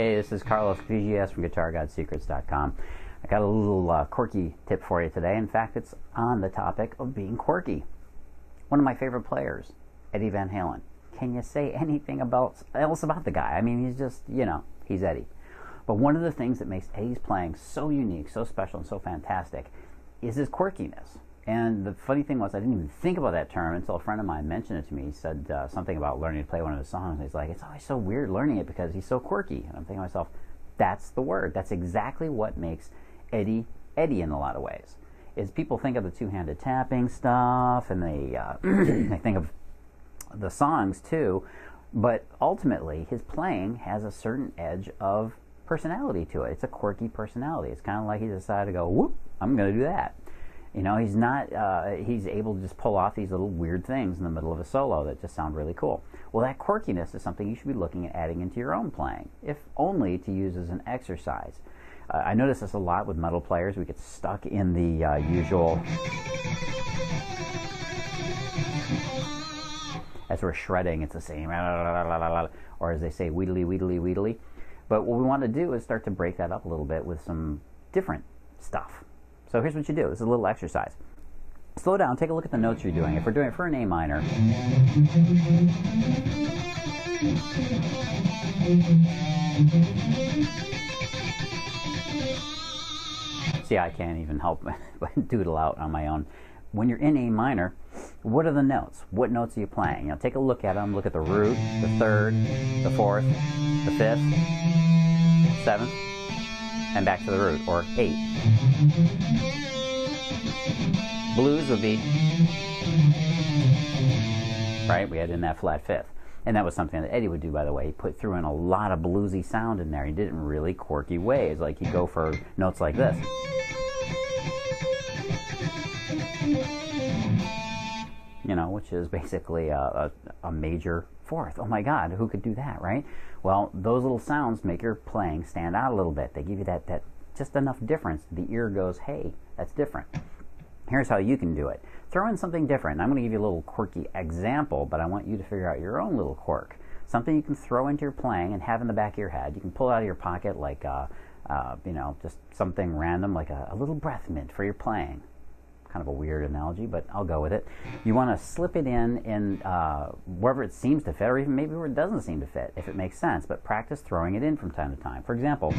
Hey, this is Carlos GGS from guitargodsecrets.com. I got a little quirky tip for you today. In fact, it's on the topic of being quirky. One of my favorite players, Eddie Van Halen. Can you say anything else about the guy? I mean, he's just, he's Eddie. But one of the things that makes Eddie's playing so unique, so special, and so fantastic is his quirkiness. And the funny thing was, I didn't even think about that term until a friend of mine mentioned it to me. He said something about learning to play one of his songs. And he's like, it's always so weird learning it because he's so quirky. And I'm thinking to myself, that's the word. That's exactly what makes Eddie Eddie in a lot of ways. Is people think of the two-handed tapping stuff, and they they think of the songs too, but ultimately his playing has a certain edge of personality to it. It's a quirky personality. It's kind of like he decided to go, whoop, I'm going to do that. He's not, he's able to just pull off these little weird things in the middle of a solo that just sound really cool. Well, that quirkiness is something you should be looking at adding into your own playing, if only to use as an exercise. I notice this a lot with metal players. We get stuck in the usual, as we're shredding, it's the same, or as they say, wheedly, wheedly, wheedly. But what we want to do is start to break that up a little bit with some different stuff. So here's what you do. This is a little exercise. Slow down, take a look at the notes you're doing. If we're doing it for an A minor, see, I can't even help but doodle out on my own. When you're in A minor, what are the notes? What notes are you playing? Take a look at them. Look at the root, the third, the fourth, the fifth, seventh, and back to the root, or 8. Blues would be, right, we had in that flat fifth. And that was something that Eddie would do, by the way. He threw in a lot of bluesy sound in there. He did it in really quirky ways. Like he'd go for notes like this. Which is basically a major fourth. Oh my God, who could do that, right? Well, those little sounds make your playing stand out a little bit. They give you that just enough difference. The ear goes, hey, that's different. Here's how you can do it. Throw in something different. I'm going to give you a little quirky example, but I want you to figure out your own little quirk. Something you can throw into your playing and have in the back of your head. You can pull out of your pocket like, just something random, like a little breath mint for your playing. Kind of a weird analogy, but I'll go with it. You want to slip it in wherever it seems to fit, or even maybe where it doesn't seem to fit, if it makes sense, but practice throwing it in from time to time. For example,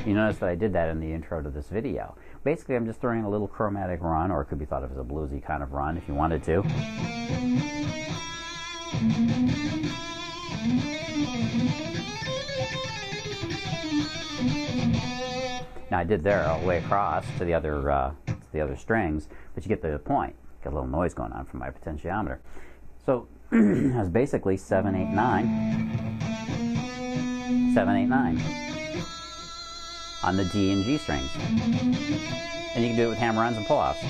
you notice that I did that in the intro to this video. Basically, I'm just throwing a little chromatic run, or it could be thought of as a bluesy kind of run if you wanted to. Now I did there all the way across to the other strings, but you get the point. Got a little noise going on from my potentiometer. So that's basically 7, 8, 9, 7, 8, 9 on the D and G strings, and you can do it with hammer-ons and pull-offs.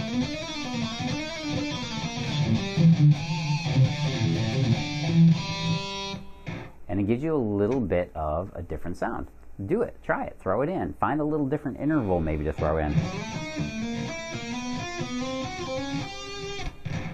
And it gives you a little bit of a different sound. Do it. Try it. Throw it in. Find a little different interval maybe to throw in.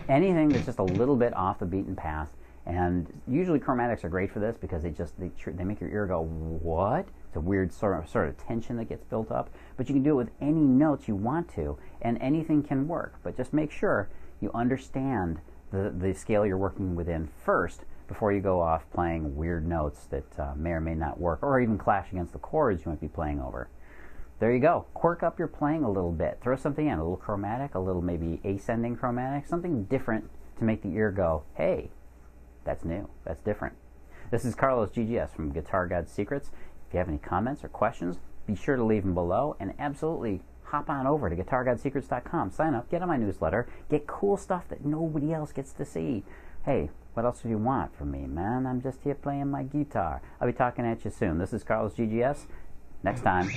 Anything that's just a little bit off the beaten path. And usually chromatics are great for this because they make your ear go, what? It's a weird sort of tension that gets built up. But you can do it with any notes you want to, and anything can work. But just make sure you understand the scale you're working within first, before you go off playing weird notes that may or may not work, or even clash against the chords you might be playing over. There you go. Quirk up your playing a little bit. Throw something in, a little chromatic, a little maybe ascending chromatic, something different to make the ear go, hey, that's new, that's different. This is Carlos GGS from Guitar God Secrets. If you have any comments or questions, be sure to leave them below, and absolutely hop on over to guitargodsecrets.com. Sign up, get on my newsletter, get cool stuff that nobody else gets to see. Hey, what else do you want from me, man? I'm just here playing my guitar. I'll be talking at you soon. This is Carlos GGS. Next time.